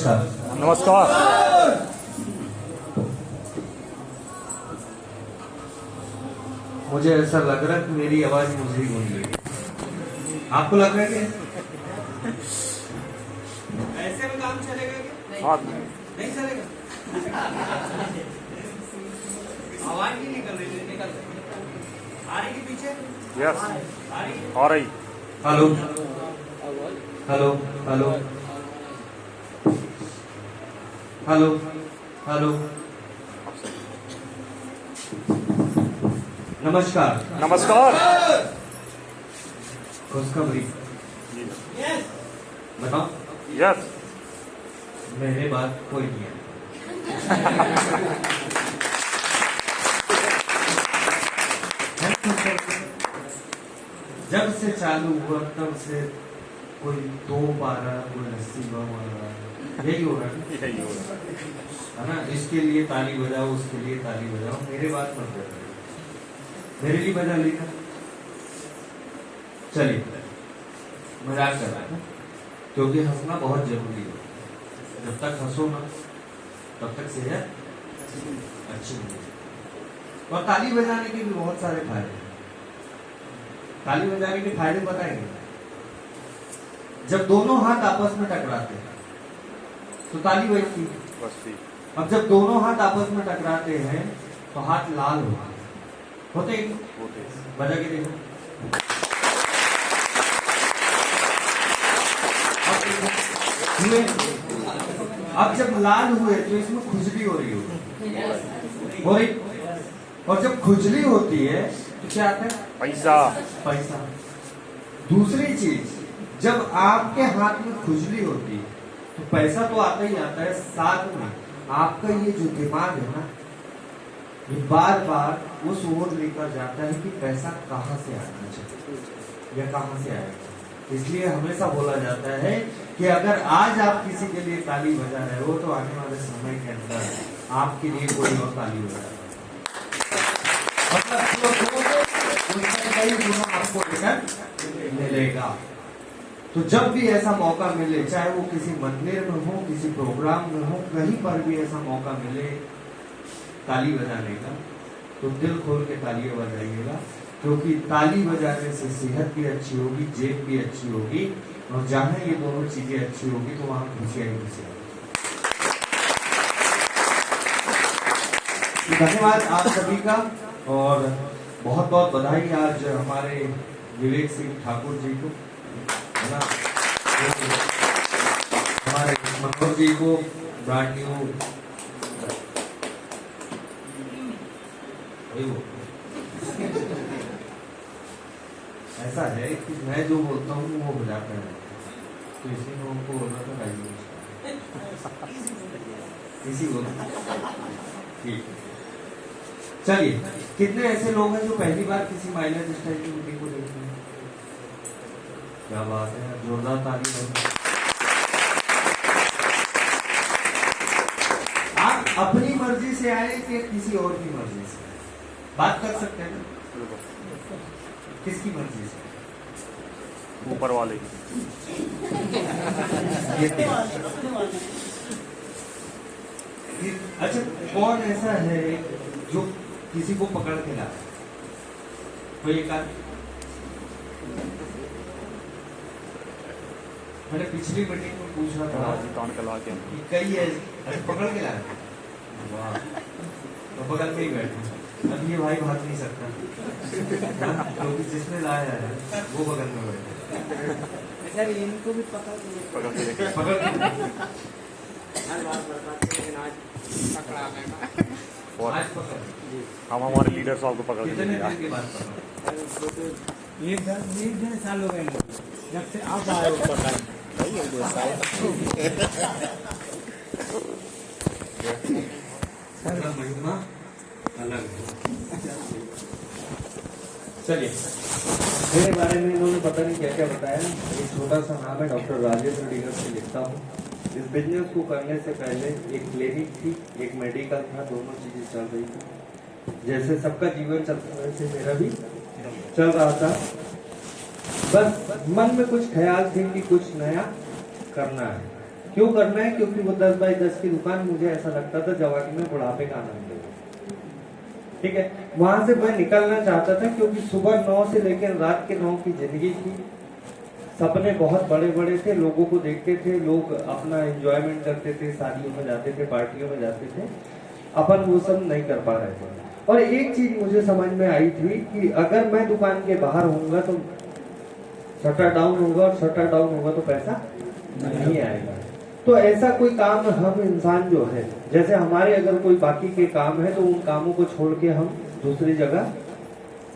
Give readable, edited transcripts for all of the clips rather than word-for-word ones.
नमस्कार। नमस्कार। मुझे ऐसा लग रहा है कि मेरी आवाज मुझे ही गूंज रही। आपको लग रहा है कि ऐसे में काम चलेगा क्या? हाँ, नहीं चलेगा। आवाज ही निकल रही आ रही है पीछे। यस, आ रही है। आ रही। Hello hello hello hello hello. नमस्कार। नमस्कार। खुशखबरी बताओ। यस। मेरे बात कोई नहीं है। जब से चालू हुआ तब से कोई 2-12 कोई 80 यही हो रहा है। यही हो रहा है ना। इसके लिए ताली बजाओ, उसके लिए ताली बजाओ। मेरे बात मत करो, मेरे लिए बजा लेगा। चलिए, मजाक कर रहा है क्योंकि हंसना बहुत जरूरी है। जब तक हंसो ना तब तक सेहत अच्छी होगी। और ताली बजाने के भी बहुत सारे फायदे हैं। ताली बजाने के फायदे बताएंगे। जब दोनों हाथ आपस में टकराते हैं तो ताली बजती है। अब जब दोनों हाथ आपस में टकराते हैं तो हाथ लाल होते हैं। बजा के देखो। अब जब लाल हुए तो इसमें खुजली हो रही होगी। और जब खुजली होती है तो क्या आता है? पैसा। पैसा। दूसरी चीज, जब आपके हाथ में खुजली होती है तो पैसा तो आता ही आता है, साथ में आपका ये जो दिमाग है ना, ये बार बार वो सोच लेकर जाता है कि पैसा कहाँ से आना चाहिए या कहाँ से आएगा। इसलिए हमेशा बोला जाता है कि अगर आज आप किसी के लिए ताली बजा रहे हो तो आने वाले समय के अंदर आपके लिए कोई और ताली बजा रहा है। मतलब आपको रिटर्न मिलेगा। तो जब भी ऐसा मौका मिले, चाहे वो किसी मंदिर में हो, किसी प्रोग्राम में हो, कहीं पर भी ऐसा मौका मिले ताली बजाने का, तो दिल खोल के तालियां बजाइएगा। क्योंकि ताली बजाने से सेहत भी अच्छी होगी, जेब भी अच्छी होगी, और जहां ये दोनों चीजें अच्छी होगी तो वहां खुशियां ही खुशियां। धन्यवाद आप सभी का, और बहुत बहुत बधाई आज हमारे विवेक सिंह ठाकुर जी को, है ना, हमारे मनोज जी को ब्रांड न्यू ऐसा है कि मैं जो बोलता हूँ वो हो जाता है, तो इसी में उनको बोलना तो चाहिए। इसी को ठीक। चलिए, कितने ऐसे लोग हैं जो पहली बार किसी माइलेज स्टाइल की मीटिंग को देखते हैं? क्या बात है, जोरदार ताली बजाओ। आप अपनी मर्जी से आए कि किसी और की मर्जी से? बात कर सकते हैं ना? किसकी मर्जी से? ऊपर वाले। अच्छा, कौन ऐसा है जो किसी को पकड़ के ला? कोई एक मैंने पिछली मीटिंग में पूछा था कि कई है पकड़ के ला। वाह, तो बगल में ही बैठे। अब ये भाई भाग नहीं सकता क्योंकि जिसने लाया है वो बगल में बैठे। सर इनको भी पकड़ हम हमारे लीडर साहब को पकड़ कितने दिन के बाद एक डेढ़ साल हो गए जब से आप आए हो पकड़। महिमा अलग है। चलिए, मेरे बारे में इन्होंने पता नहीं क्या क्या बताया। एक छोटा सा नाम है, डॉक्टर राजेंद्र डीगर से लिखता हूँ। इस बिजनेस को करने से पहले एक क्लिनिक थी, एक मेडिकल था, दोनों चीजें चल रही थी। जैसे सबका जीवन चलता है वैसे मेरा भी चल रहा था। बस मन में कुछ ख्याल थे कि कुछ नया करना है। क्यों करना है? क्योंकि वो 10 बाई 10 की दुकान मुझे ऐसा लगता था जवानी में बुढ़ापे का आनंद देगा। ठीक है, वहां से मैं निकलना चाहता था क्योंकि सुबह 9 से लेकर रात के 9 की जिंदगी थी। सपने बहुत बड़े बड़े थे, लोगों को देखते थे, लोग अपना एंजॉयमेंट करते थे, शादियों में जाते थे, पार्टियों में जाते थे, अपन वो सब नहीं कर पा रहे थे। और एक चीज मुझे समझ में आई थी कि अगर मैं दुकान के बाहर होऊंगा तो शटर डाउन होगा, और शटर डाउन होगा तो पैसा नहीं आएगा। तो ऐसा कोई काम हम इंसान जो है, जैसे हमारे अगर कोई बाकी के काम है तो उन कामों को छोड़ के हम दूसरी जगह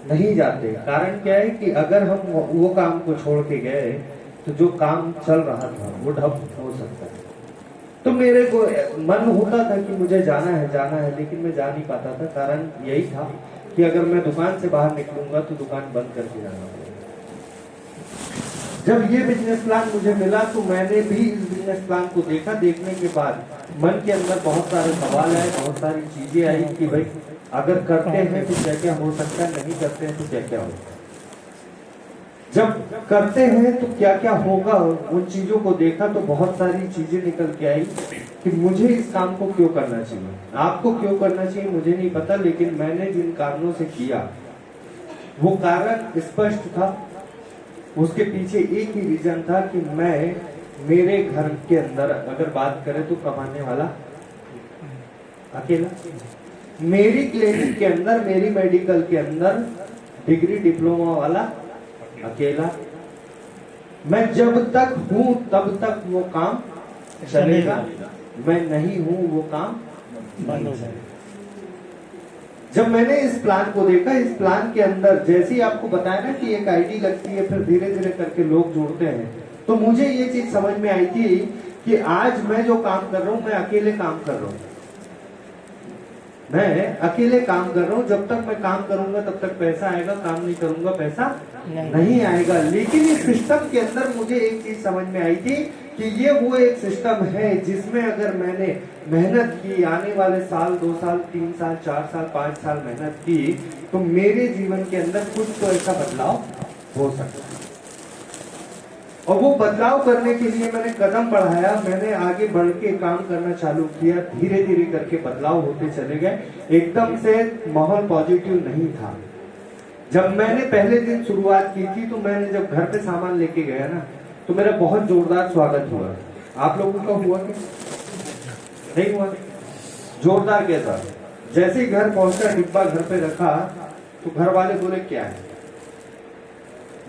नहीं जाते। कारण क्या है कि अगर हम वो काम को छोड़ के गए तो जो काम चल रहा था वो ठप हो सकता है। तो मेरे को मन होता था कि मुझे जाना है, लेकिन मैं जा नहीं पाता था। कारण यही था कि अगर मैं दुकान से बाहर निकलूंगा तो दुकान बंद करके जाना पड़ेगा। जब ये बिजनेस प्लान मुझे मिला तो मैंने भी इस बिजनेस प्लान को देखा। देखने के बाद मन के अंदर बहुत सारे सवाल आए, बहुत सारी चीजें आई कि भाई अगर करते हैं तो क्या क्या हो सकता है, नहीं करते हैं तो क्या क्या होगा। जब करते हैं तो क्या क्या होगा, उन चीजों को देखा तो बहुत सारी चीजें निकल के आई कि मुझे इस काम को क्यों करना चाहिए। आपको क्यों करना चाहिए मुझे नहीं पता, लेकिन मैंने जिन कारणों से किया वो कारण स्पष्ट था। उसके पीछे एक ही रीजन था कि मैं मेरे घर के अंदर अगर बात करें तो कमाने वाला अकेला, मेरी क्लिनिक के अंदर, मेरी मेडिकल के अंदर डिग्री डिप्लोमा वाला अकेला। मैं जब तक हूं तब तक वो काम चलेगा, मैं नहीं हूं वो काम बंद हो जाएगा। जब मैंने इस प्लान को देखा, इस प्लान के अंदर जैसे ही आपको बताया ना कि एक आईडी लगती है, फिर धीरे धीरे करके लोग जुड़ते हैं, तो मुझे ये चीज समझ में आई थी कि आज मैं जो काम कर रहा हूं मैं अकेले काम कर रहा हूं, मैं अकेले काम कर रहा हूं। जब तक मैं काम करूंगा तब तक पैसा आएगा, काम नहीं करूंगा पैसा नहीं आएगा। लेकिन इस सिस्टम के अंदर मुझे एक चीज समझ में आई थी कि ये वो एक सिस्टम है जिसमें अगर मैंने मेहनत की, आने वाले साल, 2 साल, 3 साल, 4 साल, 5 साल मेहनत की, तो मेरे जीवन के अंदर कुछ तो ऐसा बदलाव हो सकता है। और वो बदलाव करने के लिए मैंने कदम बढ़ाया, मैंने आगे बढ़ के काम करना चालू किया। धीरे धीरे करके बदलाव होते चले गए। एकदम से माहौल पॉजिटिव नहीं था। जब मैंने पहले दिन शुरुआत की थी तो मैंने जब घर पे सामान लेके गया ना तो मेरा बहुत जोरदार स्वागत हुआ। आप लोगों का हुआ क्या? नहीं हुआ? जोरदार कैसा? जैसे ही घर पहुंचा, डिब्बा घर पे रखा तो घर वाले बोले क्या है?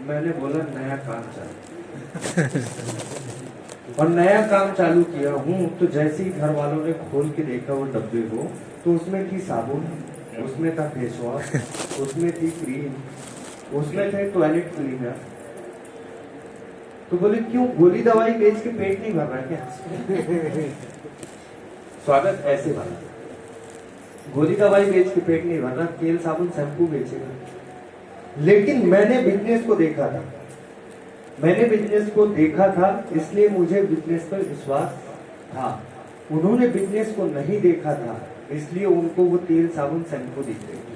मैंने बोला नया काम चालू और नया काम चालू किया हूँ। तो जैसे ही घर वालों ने खोल के देखा वो डब्बे को, तो उसमें थी साबुन, उसमें था फेस वॉश, उसमें थी क्रीम, उसमें थे टॉयलेट क्लीनर। तो बोले क्यों, गोली दवाई बेच के पेट नहीं भर रहा क्या? स्वागत ऐसे बना, गोली दवाई बेच के पेट नहीं भर रहा, तेल साबुन शैम्पू बेचेगा। लेकिन मैंने बिजनेस को देखा था, मैंने बिजनेस को देखा था, इसलिए मुझे बिजनेस पर विश्वास था। उन्होंने बिजनेस को नहीं देखा था, इसलिए उनको वो तेल साबुन शैम्पू दिख रही थी।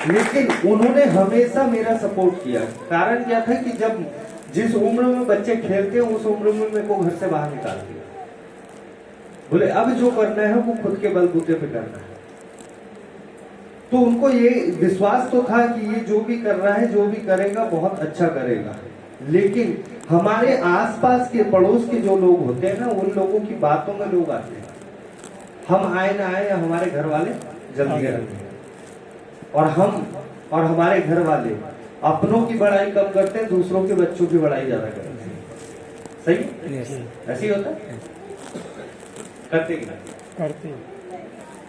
लेकिन उन्होंने हमेशा मेरा सपोर्ट किया। कारण क्या था कि जब जिस उम्र में बच्चे खेलते हैं उस उम्र में मेरे को घर से बाहर निकाल दिया। बोले अब जो करना है वो खुद के बलबूते पे करना है। तो उनको ये विश्वास तो था कि ये जो भी कर रहा है, जो भी करेगा बहुत अच्छा करेगा। लेकिन हमारे आसपास के पड़ोस के जो लोग होते हैं ना, उन लोगों की बातों में लोग आते हैं। हम आए ना आए, हमारे घर वाले जल्दी रहते हैं। और हम और हमारे घर वाले अपनों की बड़ाई कम करते हैं, दूसरों के बच्चों की बड़ाई ज्यादा करते हैं। सही? ऐसे ही होता है? करते कि नहीं? करते।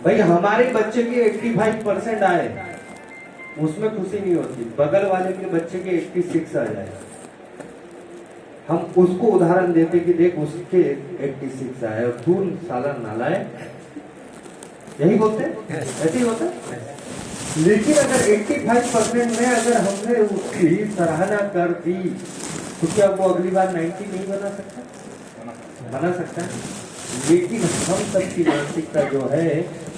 भाई हमारे बच्चे के 85% आए, उसमें खुशी नहीं होती। बगल वाले के बच्चे के 86 आ जाए, हम उसको उदाहरण देते कि देख उसके 86 आए और तू साला नालायक, यही बोलते हैं। ऐसे ही होता है। लेकिन अगर 85% में अगर हमने उसकी सराहना कर दी तो क्या वो अगली बार 90 नहीं बना सकता? बना सकता है। लेकिन हम सबकी मानसिकता जो है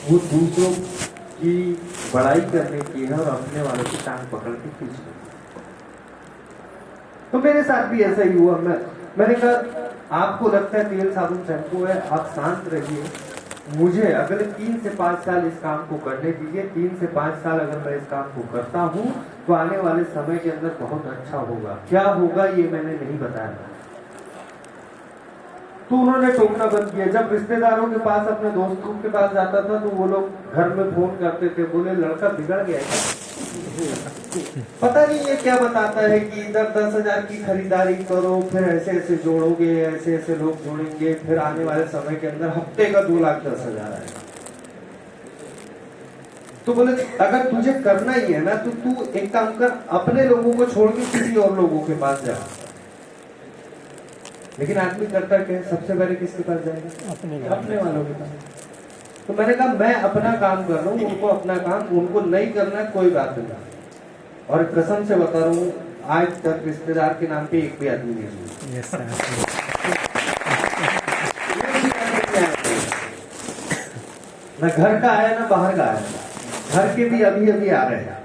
वो दूसरों की बड़ाई करने की है और अपने वालों की टांग पकड़ के खींचने। तो मेरे साथ भी ऐसा ही हुआ। मैंने कहा आपको लगता है तेल साबुन शैम्पू है, आप शांत रहिए, मुझे अगले 3 से 5 साल इस काम को करने दीजिए। 3 से 5 साल अगर मैं इस काम को करता हूँ तो आने वाले समय के अंदर बहुत अच्छा होगा। क्या होगा ये मैंने नहीं बताया। तो उन्होंने टोकना बंद किया। जब रिश्तेदारों के पास, अपने दोस्तों के पास जाता था तो वो लोग घर में फोन करते थे, बोले लड़का बिगड़ गया है। पता नहीं ये क्या बताता है कि इधर 10,000 की खरीदारी करो, फिर ऐसे ऐसे जोड़ोगे, ऐसे ऐसे लोग जोड़ेंगे, फिर आने वाले समय के अंदर हफ्ते का 2,10,000 आएगा। तो बोले अगर तुझे करना ही है ना तो तू एक काम कर, अपने लोगों को छोड़ के किसी और लोगों के पास जा। लेकिन आदमी करता क्या, सबसे पहले किसके पास जाएगा? अपने वालों के पास। तो मैंने कहा मैं अपना काम कर रहा हूँ, उनको अपना काम, उनको नहीं करना कोई बात नहीं। और कसम से बता रहा हूँ आज तक रिश्तेदार के नाम पे एक भी आदमी नहीं हुआ। ना घर का आया ना बाहर का आया, घर के भी अभी अभी आ रहे हैं,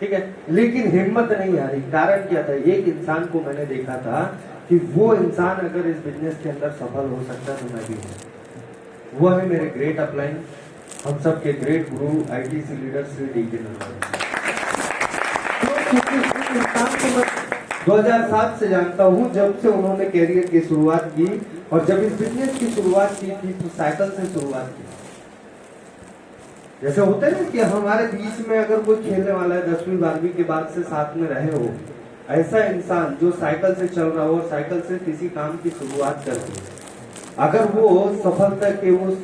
ठीक है। लेकिन हिम्मत नहीं आ रही। कारण क्या था? एक इंसान को मैंने देखा था कि वो इंसान अगर इस बिजनेस के अंदर सफल हो सकता तो मैं भी हूँ। वो है मेरे ग्रेट अपलाइन, हम सब के ग्रेट गुरु ITC leader Shri DK. Naravane. 2007 से जानता हूँ, जब से उन्होंने कैरियर की शुरुआत की। और जब इस बिजनेस की शुरुआत की थी तो साइकिल से शुरुआत की। जैसे होता है ना कि हमारे बीच में अगर कोई खेलने वाला है 10वीं 12वीं के बाद से साथ में रहे हो, ऐसा इंसान जो साइकिल से चल रहा हो और साइकिल से किसी काम की शुरुआत कर रही है, अगर वो सफलता के उस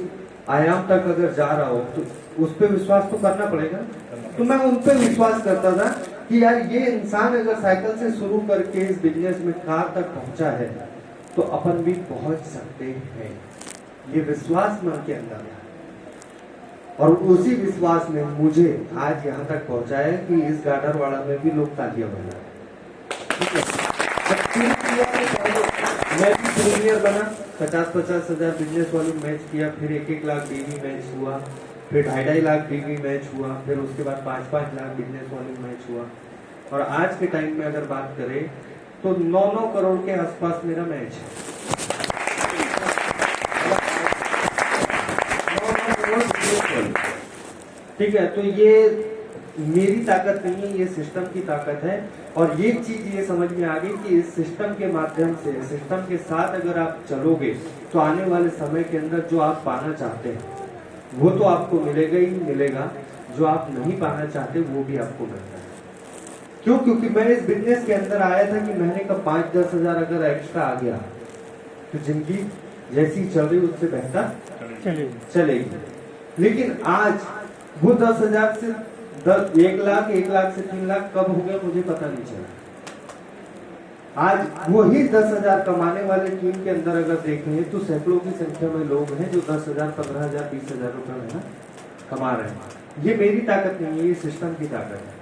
आयाम तक अगर जा रहा हो तो उस पर विश्वास तो करना पड़ेगा। तो मैं उन पर विश्वास करता था कि यार ये इंसान अगर साइकिल से शुरू करके इस बिजनेस में कार तक पहुंचा है तो अपन भी पहुंच सकते हैं। ये विश्वास मन के अंदर है और उसी विश्वास ने मुझे आज यहाँ तक पहुंचाया कि इस गाडरवाड़ा में भी लोग तालियां बजा। मैं भी प्रीमियर बना, 50-50 हजार बिजनेस वालों मैच किया, फिर 1-1 लाख बीवी मैच हुआ, फिर 2.5 लाख बीवी मैच हुआ, फिर उसके बाद 5-5 लाख बिजनेस वालों मैच हुआ। और आज के टाइम में अगर बात करें तो 9-9 करोड़ के आसपास मेरा मैच है। 9-9 करोड़, ठीक है। तो ये मेरी ताकत नहीं है, ये सिस्टम की ताकत है। और एक चीज ये समझ में आ गई कि इस सिस्टम के माध्यम से, सिस्टम के साथ अगर आप चलोगे तो आने वाले समय के अंदर जो आप पाना चाहते हैं वो तो आपको मिलेगा ही मिलेगा, जो आप नहीं पाना चाहते वो भी आपको मिलता है। क्यों? क्योंकि मैं इस बिजनेस के अंदर आया था कि महीने का 5-10 हजार अगर एक्स्ट्रा आ गया तो जिंदगी जैसी चल रही उससे बेहतर चलेगी। लेकिन आज वो 10,000 से 1 लाख, 1 लाख से 3 लाख कब हो गया मुझे पता नहीं चला। आज वही 10,000 कमाने वाले टीम के अंदर अगर देखें तो सैकड़ों की संख्या में लोग हैं जो 10,000, 15,000, 20,000 रुपए महीना कमा रहे हैं। ये मेरी ताकत नहीं है, ये सिस्टम की ताकत है।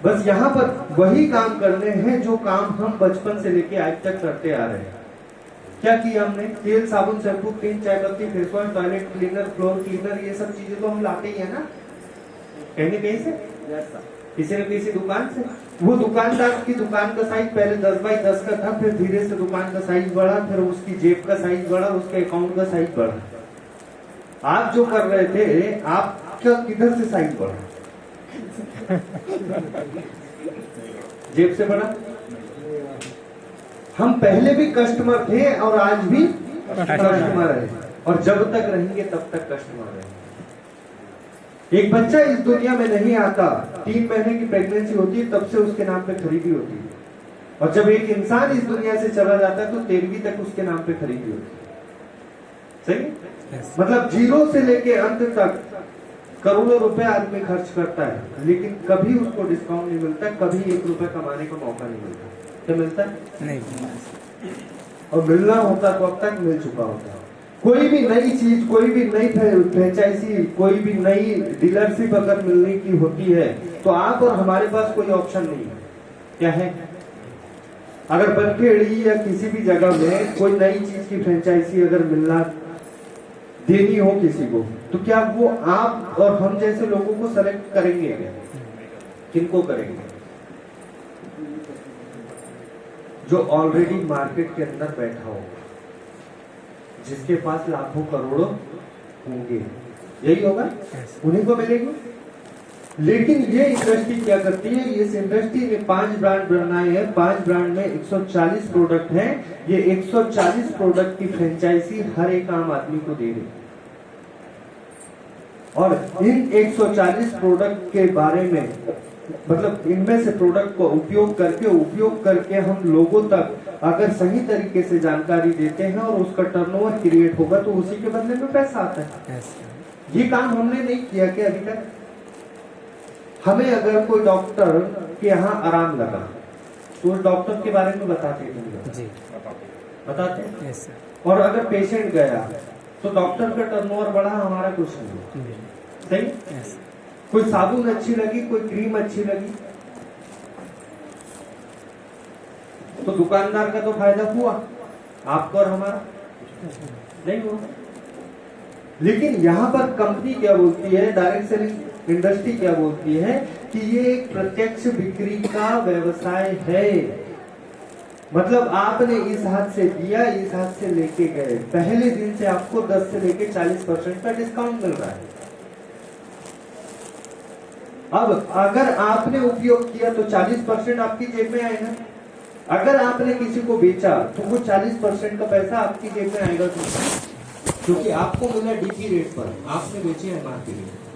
बस यहाँ पर वही काम करने हैं जो काम हम बचपन से लेके आज तक करते आ रहे हैं। क्या किया हमने? तेल, साबुन, शैम्पू, क्रीम, चाय पत्ती, face wash, toilet cleaner, floor cleaner, ये सब चीजें तो हम लाते ही है ना कहीं न कहीं से, किसी न किसी दुकान से। वो दुकानदार की दुकान का साइज पहले 10x10 का था, फिर धीरे से दुकान का साइज बढ़ा, फिर उसकी जेब का साइज बढ़ा, उसके अकाउंट का साइज बढ़ा। आप जो कर रहे थे, आपका किधर से साइज बढ़ा? जेब से बढ़ा। हम पहले भी कस्टमर थे और आज भी कस्टमर है, और जब तक रहेंगे तब तक कस्टमर है। एक बच्चा इस दुनिया में नहीं आता, 3 महीने की प्रेगनेंसी होती है तब से उसके नाम पे खरीदी होती है। और जब एक इंसान इस दुनिया से चला जाता है तो 13वीं तक उसके नाम पे खरीदी होती है। सही? मतलब 0 से लेके अंत तक करोड़ों रुपए आदमी खर्च करता है, लेकिन कभी उसको डिस्काउंट नहीं मिलता, कभी 1 रुपए कमाने का मौका नहीं मिलता। क्या मिलता है? नहीं। और मिलना होता तो अब तक मिल चुका होता। कोई भी नई चीज, कोई भी नई फ्रेंचाइजी, कोई भी नई डीलरशिप अगर मिलने की होती है तो आप और हमारे पास कोई ऑप्शन नहीं है। क्या है? अगर बनखेड़ी या किसी भी जगह में कोई नई चीज की फ्रेंचाइजी अगर मिलना देनी हो किसी को, तो क्या वो आप और हम जैसे लोगों को सेलेक्ट करेंगे क्या? किनको करेंगे? जो ऑलरेडी मार्केट के अंदर बैठा होगा, जिसके पास लाखों करोड़ों होंगे, यही होगा, उन्हीं को मिलेगी। लेकिन ये इंडस्ट्री क्या करती है, इस इंडस्ट्री ने 5 ब्रांड बनाए हैं, 5 ब्रांड में 140 प्रोडक्ट हैं। ये 140 प्रोडक्ट की फ्रेंचाइजी हर एक आम आदमी को दे रही है। और इन 140 प्रोडक्ट के बारे में, मतलब इनमें से प्रोडक्ट को उपयोग करके हम लोगों तक अगर सही तरीके से जानकारी देते हैं और उसका टर्नओवर क्रिएट होगा तो उसी के बदले में पैसा आता है। ये काम हमने नहीं किया कि अभी तक हमें अगर कोई डॉक्टर के यहाँ आराम लगा तो उस डॉक्टर के बारे में बताते हैं जी बताते हैं। यस और अगर पेशेंट गया तो डॉक्टर का टर्नओवर बढ़ा, हमारा कुछ नहीं। सर सही, यस कोई साबुन अच्छी लगी, कोई क्रीम अच्छी लगी, तो दुकानदार का तो फायदा हुआ, आपका और हमारा नहीं हुआ। लेकिन यहाँ पर कंपनी क्या बोलती है, डायरेक्ट सेलिंग इंडस्ट्री क्या बोलती है कि ये एक प्रत्यक्ष बिक्री का व्यवसाय है। मतलब आपने इस हाथ से दिया, इस हाथ से लेके गए, पहले दिन से आपको 10 से लेके 40% का डिस्काउंट मिल रहा है। अब अगर आपने उपयोग किया तो 40% आपकी जेब में आएगा, अगर आपने किसी को बेचा तो वो 40% का पैसा आपकी जेब में आएगा, क्योंकि आपको मिला डीपी रेट पर, आपने बेचे एमआरपी रेट।